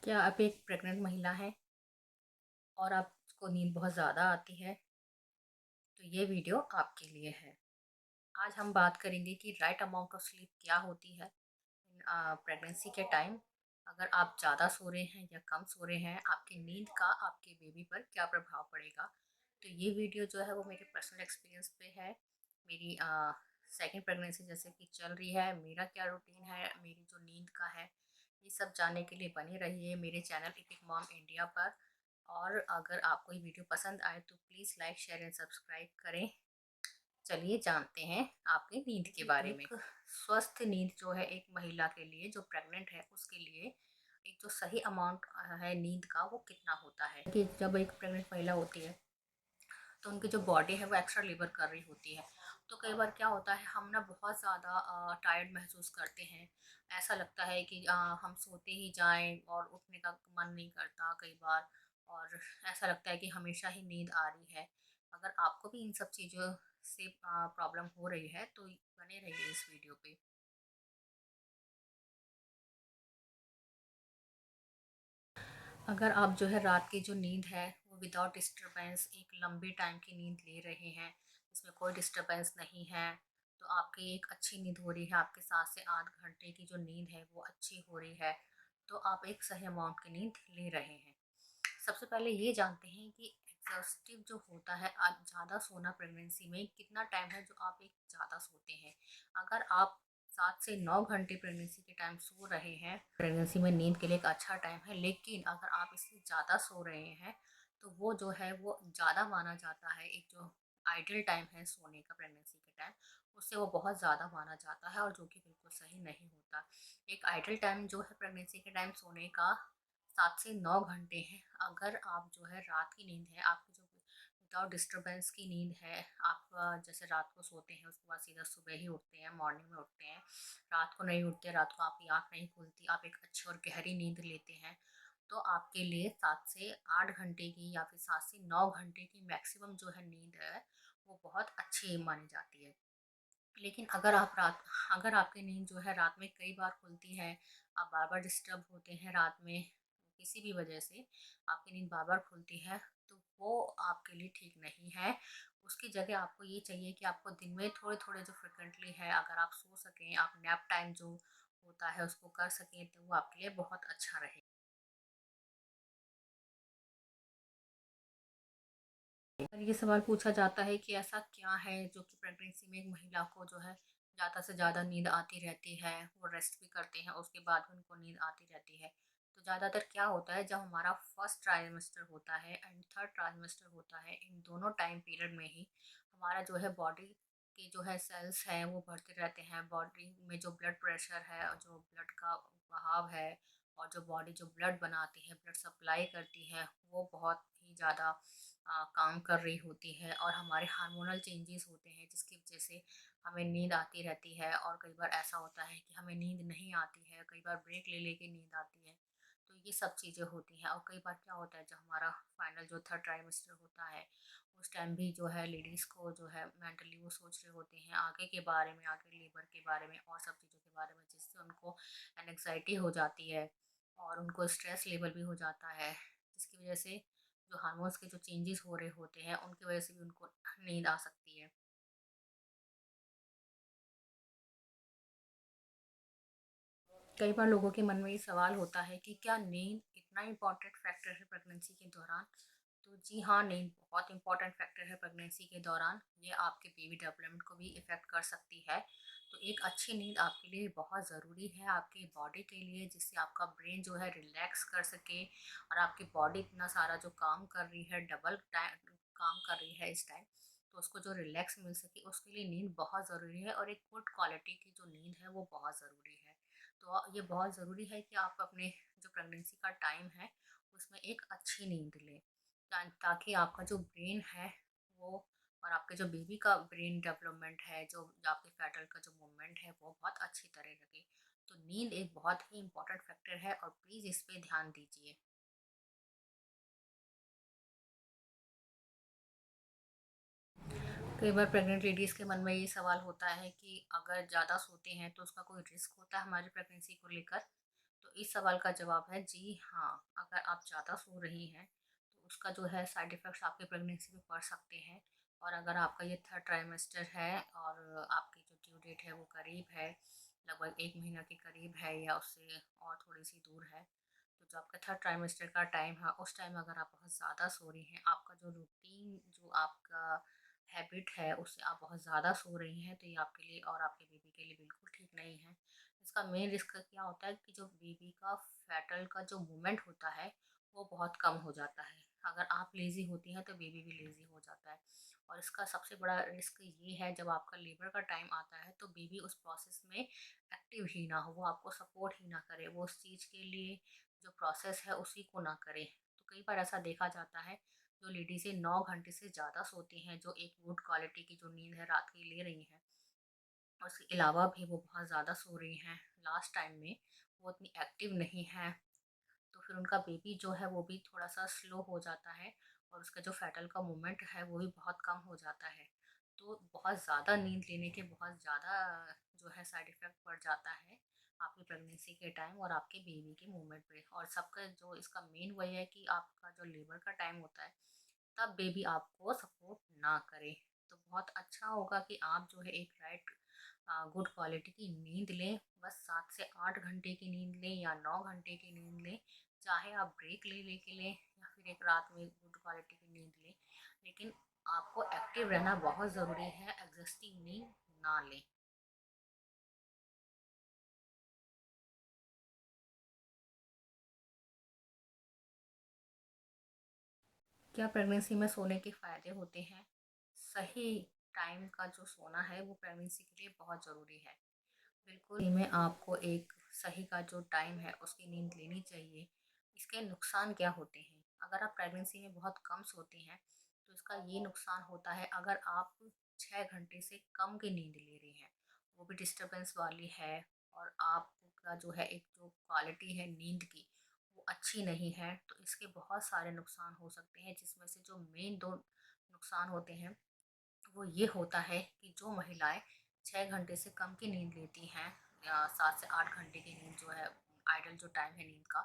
क्या आप एक प्रेग्नेंट महिला हैं और आपको नींद बहुत ज़्यादा आती है? तो ये वीडियो आपके लिए है। आज हम बात करेंगे कि राइट अमाउंट ऑफ स्लीप क्या होती है प्रेगनेंसी के टाइम। अगर आप ज़्यादा सो रहे हैं या कम सो रहे हैं, आपकी नींद का आपके बेबी पर क्या प्रभाव पड़ेगा। तो ये वीडियो जो है वो मेरे पर्सनल एक्सपीरियंस पे है। मेरी सेकंड प्रेगनेंसी जैसे कि चल रही है, मेरा क्या रूटीन है, मेरी जो नींद का है, ये सब जानने के लिए बने रहिए मेरे चैनल इपिक मॉम इंडिया पर। और अगर आपको ये वीडियो पसंद आए तो please like share and subscribe करें। चलिए जानते हैं आपकी नींद के बारे में। स्वस्थ नींद जो है एक महिला के लिए जो प्रेग्नेंट है उसके लिए एक जो सही अमाउंट है नींद का वो कितना होता है कि जब एक प्रेग्नेंट महिला होती है तो उनकी जो बॉडी है वो एक्स्ट्रा लेबर कर रही होती है। तो कई बार क्या होता है, हम ना बहुत ज़्यादा टायर्ड महसूस करते हैं। ऐसा लगता है कि हम सोते ही जाएं और उठने का मन नहीं करता कई बार। और ऐसा लगता है कि हमेशा ही नींद आ रही है। अगर आपको भी इन सब चीज़ों से प्रॉब्लम हो रही है तो बने रहिए इस वीडियो पे। अगर आप जो है रात की जो नींद है वो विदाउट डिस्टरबेंस एक लंबे टाइम की नींद ले रहे हैं, इसमें कोई डिस्टरबेंस नहीं है, तो आपकी एक अच्छी नींद हो रही है, आपके 7 से 8 घंटे की जो नींद है वो अच्छी हो रही है, तो आप एक सही अमाउंट की नींद ले रहे हैं। सबसे पहले ये जानते हैं कि एग्जॉस्टिव जो होता है, आप ज़्यादा सोना प्रेगनेंसी में कितना टाइम है जो आप एक ज़्यादा सोते हैं। अगर आप 7 से 9 घंटे प्रेगनेंसी के टाइम सो रहे हैं, प्रेगनेंसी में नींद के लिए एक अच्छा टाइम है, लेकिन अगर आप इससे ज़्यादा सो रहे हैं तो वो जो है वो ज़्यादा माना जाता है। एक जो आइडियल टाइम है सोने का प्रेगनेंसी के टाइम, उससे वो बहुत ज़्यादा माना जाता है और जो कि बिल्कुल सही नहीं होता। एक आइडियल टाइम जो है प्रेगनेंसी के टाइम सोने का 7 से 9 घंटे हैं। अगर आप जो है रात की नींद है आपकी जो विदाउट डिस्टरबेंस की नींद है, आप जैसे रात को सोते हैं उसके बाद सीधा सुबह ही उठते हैं, मॉर्निंग में उठते हैं, रात को नहीं उठते, रात को आपकी आँख नहीं खुलती, आप एक अच्छी और गहरी नींद लेते हैं, तो आपके लिए 7 से 8 घंटे की या फिर 7 से 9 घंटे की मैक्सिमम जो है नींद है वो बहुत अच्छी मानी जाती है। लेकिन अगर आपकी नींद जो है रात में कई बार खुलती है, आप बार बार डिस्टर्ब होते हैं रात में, किसी भी वजह से आपकी नींद बार बार खुलती है, तो वो आपके लिए ठीक नहीं है। उसकी जगह आपको ये चाहिए कि आपको दिन में थोड़े थोड़े जो फ्रिक्वेंटली है अगर आप सो सकें, आप नैप टाइम जो होता है उसको कर सकें, तो वो आपके लिए बहुत अच्छा रहे। और ये सवाल पूछा जाता है कि ऐसा क्या है जो कि प्रेगनेंसी में एक महिला को जो है ज़्यादा से ज़्यादा नींद आती रहती है, वो रेस्ट भी करते हैं उसके बाद भी उनको नींद आती रहती है। तो ज़्यादातर क्या होता है, जब हमारा फर्स्ट ट्राइमेस्टर होता है एंड थर्ड ट्राइमेस्टर होता है, इन दोनों टाइम पीरियड में ही हमारा जो है बॉडी के जो है सेल्स हैं वो बढ़ते रहते हैं, बॉडी में जो ब्लड प्रेशर है और जो ब्लड का बहाव है और जो बॉडी जो ब्लड बनाती है, ब्लड सप्लाई करती है, वो बहुत ही ज़्यादा काम कर रही होती है और हमारे हार्मोनल चेंजेस होते हैं जिसकी वजह से हमें नींद आती रहती है। और कई बार ऐसा होता है कि हमें नींद नहीं आती है, कई बार ब्रेक ले लेके नींद आती है। तो ये सब चीज़ें होती हैं और कई बार क्या होता है, जब हमारा फाइनल जो थर्ड ट्राइमेस्टर होता है उस टाइम भी जो है लेडीज़ को जो है मेंटली वो सोच रहे होते हैं आगे के बारे में, आगे लेबर के बारे में और सब चीज़ों के बारे में, जिससे उनको एनजाइटी हो जाती है और उनको स्ट्रेस लेवल भी हो जाता है, जिसकी वजह से जो हार्मोन्स के जो चेंजेस हो रहे होते हैं उनकी वजह से भी उनको नींद आ सकती है। कई बार लोगों के मन में ये सवाल होता है कि क्या नींद इतना इम्पोर्टेंट फैक्टर है प्रेगनेंसी के दौरान। तो जी हाँ, नींद बहुत इंपॉर्टेंट फैक्टर है प्रेगनेंसी के दौरान, ये आपके बेबी डेवलपमेंट को भी इफ़ेक्ट कर सकती है। तो एक अच्छी नींद आपके लिए बहुत ज़रूरी है, आपकी बॉडी के लिए, जिससे आपका ब्रेन जो है रिलैक्स कर सके और आपकी बॉडी इतना सारा जो काम कर रही है, डबल टाइम काम कर रही है इस टाइम, तो उसको जो रिलैक्स मिल सके उसके लिए नींद बहुत ज़रूरी है और एक गुड क्वालिटी की जो नींद है वो बहुत ज़रूरी है। तो ये बहुत ज़रूरी है कि आप अपने जो प्रेगनेंसी का टाइम है उसमें एक अच्छी नींद लें, ताकि आपका जो ब्रेन है वो और आपके जो बेबी का ब्रेन डेवलपमेंट है, जो जो आपके फेटल का जो मूवमेंट है वो बहुत अच्छी तरह लगे। तो नींद एक बहुत ही इंपॉर्टेंट फैक्टर है और प्लीज़ इस पे ध्यान दीजिए। कई बार प्रेग्नेंट लेडीज़ के मन में ये सवाल होता है कि अगर ज़्यादा सोते हैं तो उसका कोई रिस्क होता है हमारी प्रेगनेंसी को लेकर। तो इस सवाल का जवाब है जी हाँ, अगर आप ज़्यादा सो रही हैं, तो उसका जो है साइड इफ़ेक्ट्स आपकी प्रेगनेंसी में पड़ सकते हैं। और अगर आपका ये थर्ड ट्राइमेस्टर है और आपकी जो ड्यू डेट है वो करीब है, लगभग 1 महीना के करीब है या उससे और थोड़ी-सी दूर है, तो जो आपका थर्ड ट्राइमेस्टर का टाइम है, उस टाइम अगर आप बहुत ज़्यादा सो रही हैं, आपका जो रूटीन जो आपका हैबिट है, उससे आप बहुत ज़्यादा सो रही हैं, तो ये आपके लिए और आपके बेबी के लिए बिल्कुल ठीक नहीं है। इसका मेन रिस्क क्या होता है कि जो बेबी का फैटल का जो मूवमेंट होता है वो बहुत कम हो जाता है। अगर आप लेज़ी होती हैं तो बेबी भी लेज़ी हो जाता है। और इसका सबसे बड़ा रिस्क ये है जब आपका लेबर का टाइम आता है तो बेबी उस प्रोसेस में एक्टिव ही ना हो, वो आपको सपोर्ट ही ना करे, वो उस चीज़ के लिए जो प्रोसेस है उसी को ना करे। तो कई बार ऐसा देखा जाता है जो लेडीज़ें 9 घंटे से ज़्यादा सोती हैं, जो एक गुड क्वालिटी की जो नींद है रात की ले रही हैं, और उसके अलावा भी वो बहुत ज़्यादा सो रही हैं, लास्ट टाइम में वो उतनी एक्टिव नहीं है, तो फिर उनका बेबी जो है वो भी थोड़ा-सा स्लो हो जाता है और उसका जो फैटल का मूवमेंट है वो भी बहुत कम हो जाता है। तो बहुत ज़्यादा नींद लेने के बहुत ज़्यादा जो है साइड इफ़ेक्ट पड़ जाता है आपकी प्रेगनेंसी के टाइम और आपके बेबी के मूवमेंट पे। और सबका जो इसका मेन वही है कि आपका जो लेबर का टाइम होता है तब बेबी आपको सपोर्ट ना करे। तो बहुत अच्छा होगा कि आप जो है एक राइट गुड क्वालिटी की नींद लें, बस 7 से 8 घंटे की नींद लें या 9 घंटे की नींद लें, चाहे आप ब्रेक ले लेके लें या फिर एक रात में गुड क्वालिटी की नींद लें। लेकिन आपको एक्टिव रहना बहुत ज़रूरी है, एग्जॉस्टिंग नींद ना लें। क्या प्रेगनेंसी में सोने के फ़ायदे होते हैं? सही टाइम का जो सोना है वो प्रेगनेंसी के लिए बहुत ज़रूरी है। बिल्कुल ही में आपको एक सही का जो टाइम है उसकी नींद लेनी चाहिए। इसके नुकसान क्या होते हैं? अगर आप प्रेगनेंसी में बहुत कम सोती हैं तो इसका ये नुकसान होता है, अगर आप 6 घंटे से कम की नींद ले रही हैं, वो भी डिस्टरबेंस वाली है और आपका जो है एक जो क्वालिटी है नींद की वो अच्छी नहीं है, तो इसके बहुत सारे नुकसान हो सकते हैं, जिसमें से जो मेन 2 नुकसान होते हैं वो ये होता है कि जो महिलाएं 6 घंटे से कम की नींद लेती हैं या 7 से 8 घंटे की नींद जो है आइडल जो टाइम है नींद का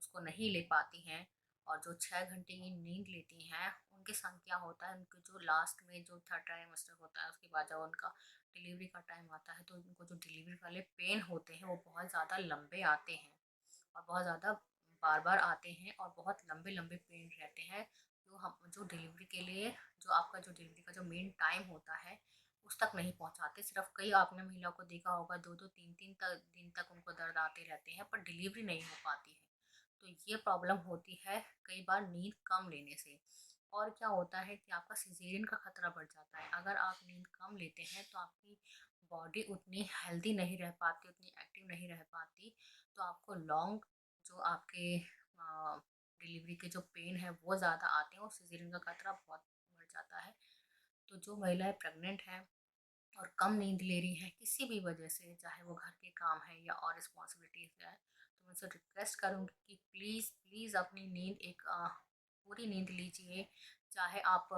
उसको नहीं ले पाती हैं, और जो 6 घंटे की नींद लेती हैं उनके साथ क्या होता है, उनके जो लास्ट में जो थर्ड ट्राइमेस्टर होता है उसके बाद जब उनका डिलीवरी का टाइम आता है तो उनको जो डिलीवरी वाले पेन होते हैं वो बहुत ज़्यादा लंबे आते हैं और बहुत ज़्यादा बार-बार आते हैं और बहुत लंबे-लंबे पेन रहते हैं, जो डिलीवरी के लिए जो आपका जो डिलीवरी का जो मेन टाइम होता है, उस तक नहीं पहुँचाते। सिर्फ़ कई आपने महिलाओं को देखा होगा 2-2 3-3 दिन तक उनको दर्द आते रहते हैं, पर डिलीवरी नहीं हो पाती है। तो ये प्रॉब्लम होती है कई बार नींद कम लेने से। और क्या होता है कि आपका सिज़ेरियन का खतरा बढ़ जाता है। अगर आप नींद कम लेते हैं तो आपकी बॉडी उतनी हेल्दी नहीं रह पाती, उतनी एक्टिव नहीं रह पाती, तो आपको लॉन्ग जो आपके डिलीवरी के जो पेन है वो ज़्यादा आते हैं और सिज़ेरियन का खतरा बहुत बढ़ जाता है। तो जो महिलाएँ प्रेग्नेंट हैं और कम नींद ले रही हैं किसी भी वजह से, चाहे वो घर के काम है या और रिस्पॉन्सिबिलिटीज़ है, तो मैं उनसे रिक्वेस्ट करूँगी कि प्लीज़ प्लीज़ अपनी नींद एक पूरी नींद लीजिए। चाहे आप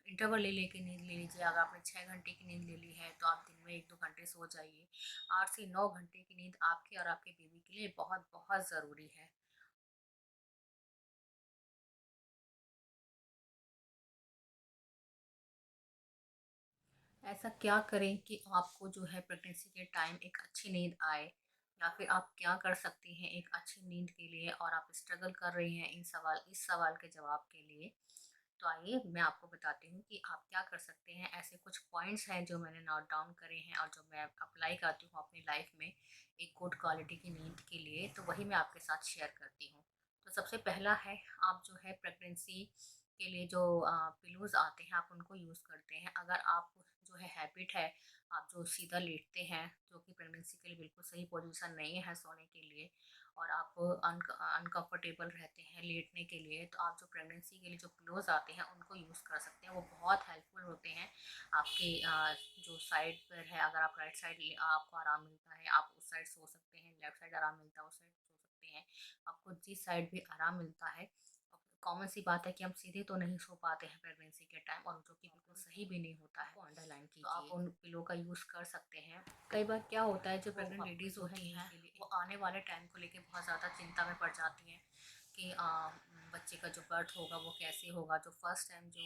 इंटरवल ले लेके नींद ले लीजिए। अगर आपने 6 घंटे की नींद ले ली है तो आप दिन में 1-2 घंटे सो जाइए। 8 से 9 घंटे की नींद आपके और आपके बेबी के लिए बहुत बहुत ज़रूरी है। ऐसा क्या करें कि आपको जो है प्रेगनेंसी के टाइम एक अच्छी नींद आए, या फिर आप क्या कर सकती हैं एक अच्छी नींद के लिए और आप स्ट्रगल कर रही हैं इस सवाल के जवाब के लिए। तो आइए मैं आपको बताती हूँ कि आप क्या कर सकते हैं। ऐसे कुछ पॉइंट्स हैं जो मैंने नोट डाउन करे हैं और जो मैं अप्लाई करती हूँ अपनी लाइफ में एक गुड क्वालिटी की नींद के लिए, तो वही मैं आपके साथ शेयर करती हूँ। तो सबसे पहला है, आप जो है प्रेगनेंसी के लिए जो पिलोज़ आते हैं आप उनको यूज़ करते हैं। अगर आप जो है हैबिट है, आप जो सीधा लेटते हैं, जो कि प्रेगनेंसी के लिए बिल्कुल सही पोजीशन नहीं है सोने के लिए, और आप अनकंफर्टेबल रहते हैं लेटने के लिए, तो आप जो प्रेगनेंसी के लिए जो पिलोज़ आते हैं उनको यूज़ कर सकते हैं। वो बहुत हेल्पफुल होते हैं आपके जो साइड पर है, अगर आप राइट साइड आपको आराम मिलता है आप उस साइड सो सकते हैं, लेफ्ट साइड आराम मिलता है उस साइड सो सकते हैं। आपको जिस साइड भी आराम मिलता है कॉमन सी बात है कि हम सीधे तो नहीं सो पाते हैं प्रेगनेंसी के टाइम, और जो कि बिल्कुल सही भी नहीं होता है। अंडरलाइन कीजिए, तो आप उन पिलो का यूज़ कर सकते हैं। कई बार क्या होता है, जो प्रेग्नेंट लेडीज़ होती हैं वो आने वाले टाइम को लेके बहुत ज़्यादा चिंता में पड़ जाती हैं कि बच्चे का जो बर्थ होगा वो कैसे होगा। जो फर्स्ट टाइम जो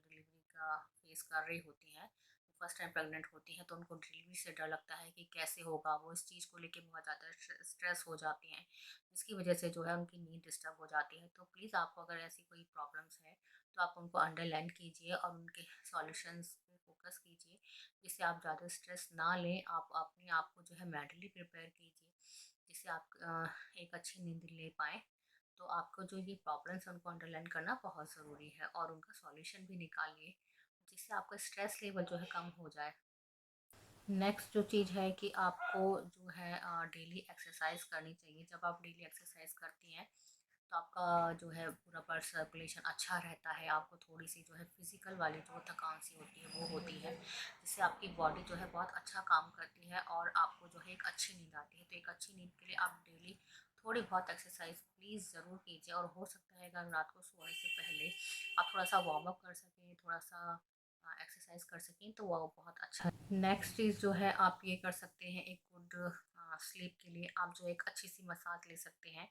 डिलीवरी का फेस कर रही होती हैं, फर्स्ट टाइम प्रेग्नेंट होती हैं, तो उनको डिलीवरी से डर लगता है कि कैसे होगा। वो इस चीज़ को लेके बहुत ज़्यादा स्ट्रेस हो जाती हैं, जिसकी वजह से जो है उनकी नींद डिस्टर्ब हो जाती है। तो प्लीज़ आपको अगर ऐसी कोई प्रॉब्लम्स है तो आप उनको अंडरलाइन कीजिए और उनके सॉल्यूशंस पे फोकस कीजिए, जिससे आप ज़्यादा स्ट्रेस ना लें। आप अपने आप को जो है मेंटली प्रिपेयर कीजिए, जिससे आप एक अच्छी नींद ले पाएँ। तो आपको जो ये प्रॉब्लम्स हैं उनको अंडरलाइन करना बहुत ज़रूरी है, और उनका सॉल्यूशन भी निकालिए, जिससे आपका स्ट्रेस लेवल जो है कम हो जाए। नेक्स्ट जो चीज़ है कि आपको जो है डेली एक्सरसाइज करनी चाहिए। जब आप डेली एक्सरसाइज करती हैं तो आपका जो है पूरा ब्लड सर्कुलेशन अच्छा रहता है। आपको थोड़ी सी जो है फिजिकल वाली जो थकान सी होती है वो होती है, जिससे आपकी बॉडी जो है बहुत अच्छा काम करती है और आपको जो है एक अच्छी नींद आती है। तो एक अच्छी नींद के लिए आप डेली थोड़ी बहुत एक्सरसाइज प्लीज़ ज़रूर कीजिए, और हो सकता है अगर रात को सोने से पहले आप थोड़ा सा वार्म अप कर सकें, थोड़ा सा एक्सरसाइज कर सकें, तो वो बहुत अच्छा है। नेक्स्ट चीज़ जो है आप ये कर सकते हैं, एक गुड स्लीप के लिए आप जो एक अच्छी सी मसाज ले सकते हैं।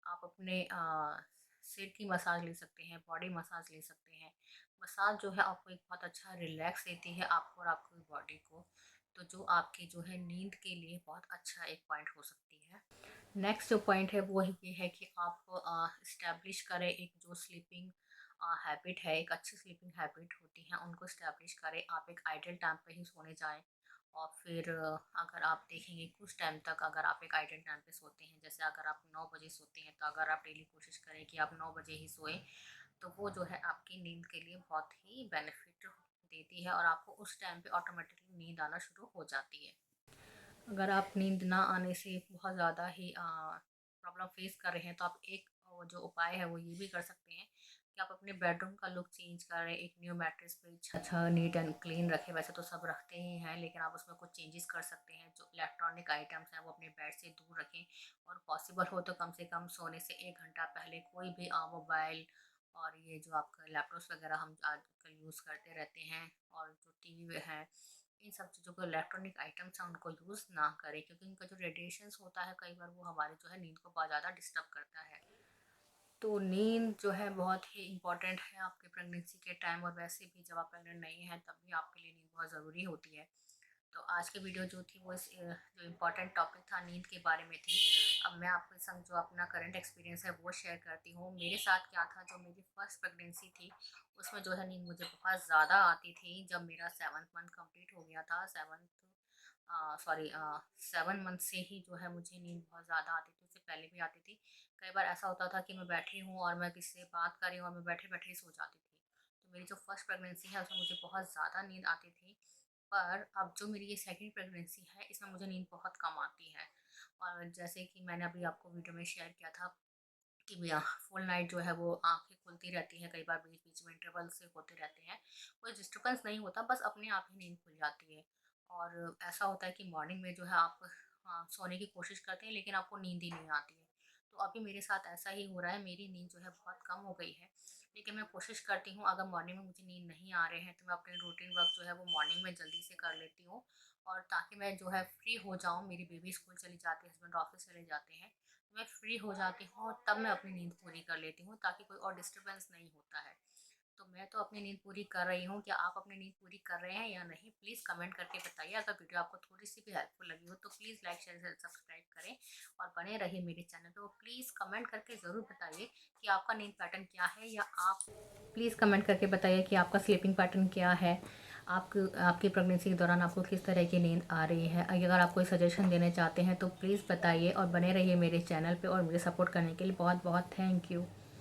आप अपने सिर की मसाज ले सकते हैं, बॉडी मसाज ले सकते हैं। मसाज जो है आपको एक बहुत अच्छा रिलैक्स देती है, आपको और आपकी बॉडी को। तो जो आपकी जो है नींद के लिए बहुत अच्छा एक पॉइंट हो सकती है। नेक्स्ट जो पॉइंट है वो ये है कि आप इस्टेब्लिश करें एक जो स्लीपिंग हैबिट है, एक अच्छी स्लीपिंग हैबिट होती है, उनको इस्टेब्लिश करें। आप एक आइडियल टाइम पे ही सोने जाएं, और फिर अगर आप देखेंगे कुछ टाइम तक अगर आप एक आइडियल टाइम पे सोते हैं, जैसे अगर आप 9 बजे सोते हैं, तो अगर आप डेली कोशिश करें कि आप 9 बजे ही सोएं, तो वो जो है आपकी नींद के लिए बहुत ही बेनिफिट देती है, और आपको उस टाइम पे ऑटोमेटिकली नींद आना शुरू हो जाती है। अगर आप नींद ना आने से बहुत ज़्यादा ही प्रॉब्लम फेस कर रहे हैं, तो आप एक जो उपाय है वो ये भी कर सकते हैं कि आप अपने बेडरूम का लुक चेंज करें। एक न्यू मैट्रेस पे अच्छा नीट एंड क्लीन रखें। वैसे तो सब रखते ही हैं, लेकिन आप उसमें कुछ चेंजेस कर सकते हैं। जो इलेक्ट्रॉनिक आइटम्स हैं वो अपने बेड से दूर रखें, और पॉसिबल हो तो कम से कम सोने से 1 घंटा पहले कोई भी मोबाइल और ये जो आपका लैपटॉप्स वगैरह हम आजकल यूज़ करते रहते हैं, और जो टीवी है, इन सब चीज़ों को इलेक्ट्रॉनिक आइटम्स हैं उनको यूज़ ना करें, क्योंकि इनका जो रेडिएशंस होता है कई बार वो हमारे जो है नींद को बहुत ज़्यादा डिस्टर्ब करता है। तो नींद जो है बहुत ही इम्पॉर्टेंट है आपके प्रेगनेंसी के टाइम, और वैसे भी जब आप प्रेग्नेंट नहीं हैं तब भी आपके लिए नींद बहुत ज़रूरी होती है। तो आज की वीडियो जो थी वो जो इम्पोर्टेंट टॉपिक था नींद के बारे में थी। अब मैं आपके संग जो अपना करंट एक्सपीरियंस है वो शेयर करती हूँ। मेरे साथ क्या था, जो मेरी फर्स्ट प्रेगनेंसी थी उसमें जो है नींद मुझे बहुत ज़्यादा आती थी। जब मेरा 7th मंथ कंप्लीट हो गया था, 7 मंथ से ही जो है मुझे नींद बहुत ज़्यादा आती थी, उससे पहले भी आती थी। कई बार ऐसा होता था कि मैं बैठी हूँ और मैं किसी से बात कर रही हूँ और मैं बैठे बैठे ही सो जाती थी। तो मेरी जो फर्स्ट प्रेगनेंसी है उसमें मुझे बहुत ज़्यादा नींद आती थी। पर अब जो मेरी ये सेकंड प्रेगनेंसी है इसमें मुझे नींद बहुत कम आती है। और जैसे कि मैंने अभी आपको वीडियो में शेयर किया था कि भैया फुल नाइट जो है वो आंखें खुलती रहती हैं, कई बार बीच बीच में इंटरवल से होते रहते हैं, कोई डिस्टर्बेंस नहीं होता, बस अपने आप ही नींद खुल जाती है। और ऐसा होता है कि मॉर्निंग में जो है आप सोने की कोशिश करते हैं लेकिन आपको नींद ही नहीं आती है। तो अभी मेरे साथ ऐसा ही हो रहा है, मेरी नींद जो है बहुत कम हो गई है। लेकिन मैं कोशिश करती हूँ अगर मॉर्निंग में मुझे नींद नहीं आ रहे हैं तो मैं अपने रूटीन वर्क जो है वो मॉर्निंग में जल्दी से कर लेती हूँ, और ताकि मैं जो है फ्री हो जाऊँ। मेरी बेबी स्कूल चली जाती है, हस्बैंड ऑफिस चले जाते हैं, मैं फ्री हो जाती हूँ और तब मैं अपनी नींद पूरी कर लेती हूँ, ताकि कोई और डिस्टर्बेंस नहीं होता है। तो मैं तो अपनी नींद पूरी कर रही हूँ। क्या आप अपनी नींद पूरी कर रहे हैं या नहीं, प्लीज़ कमेंट करके बताइए। अगर वीडियो आपको थोड़ी सी भी हेल्पफुल लगी हो तो प्लीज़ लाइक शेयर सब्सक्राइब करें, और बने रहिए मेरे चैनल पे। प्लीज़ कमेंट करके ज़रूर बताइए कि आपका नींद पैटर्न क्या है, या आप प्लीज़ कमेंट करके बताइए कि आपका स्लीपिंग पैटर्न क्या है। आपकी प्रेगनेंसी के दौरान आपको किस तरह की नींद आ रही है। अगर आप कोई सजेशन देना चाहते हैं तो प्लीज़ बताइए, और बने रहिए मेरे चैनल पे, और मुझे सपोर्ट करने के लिए बहुत बहुत थैंक यू।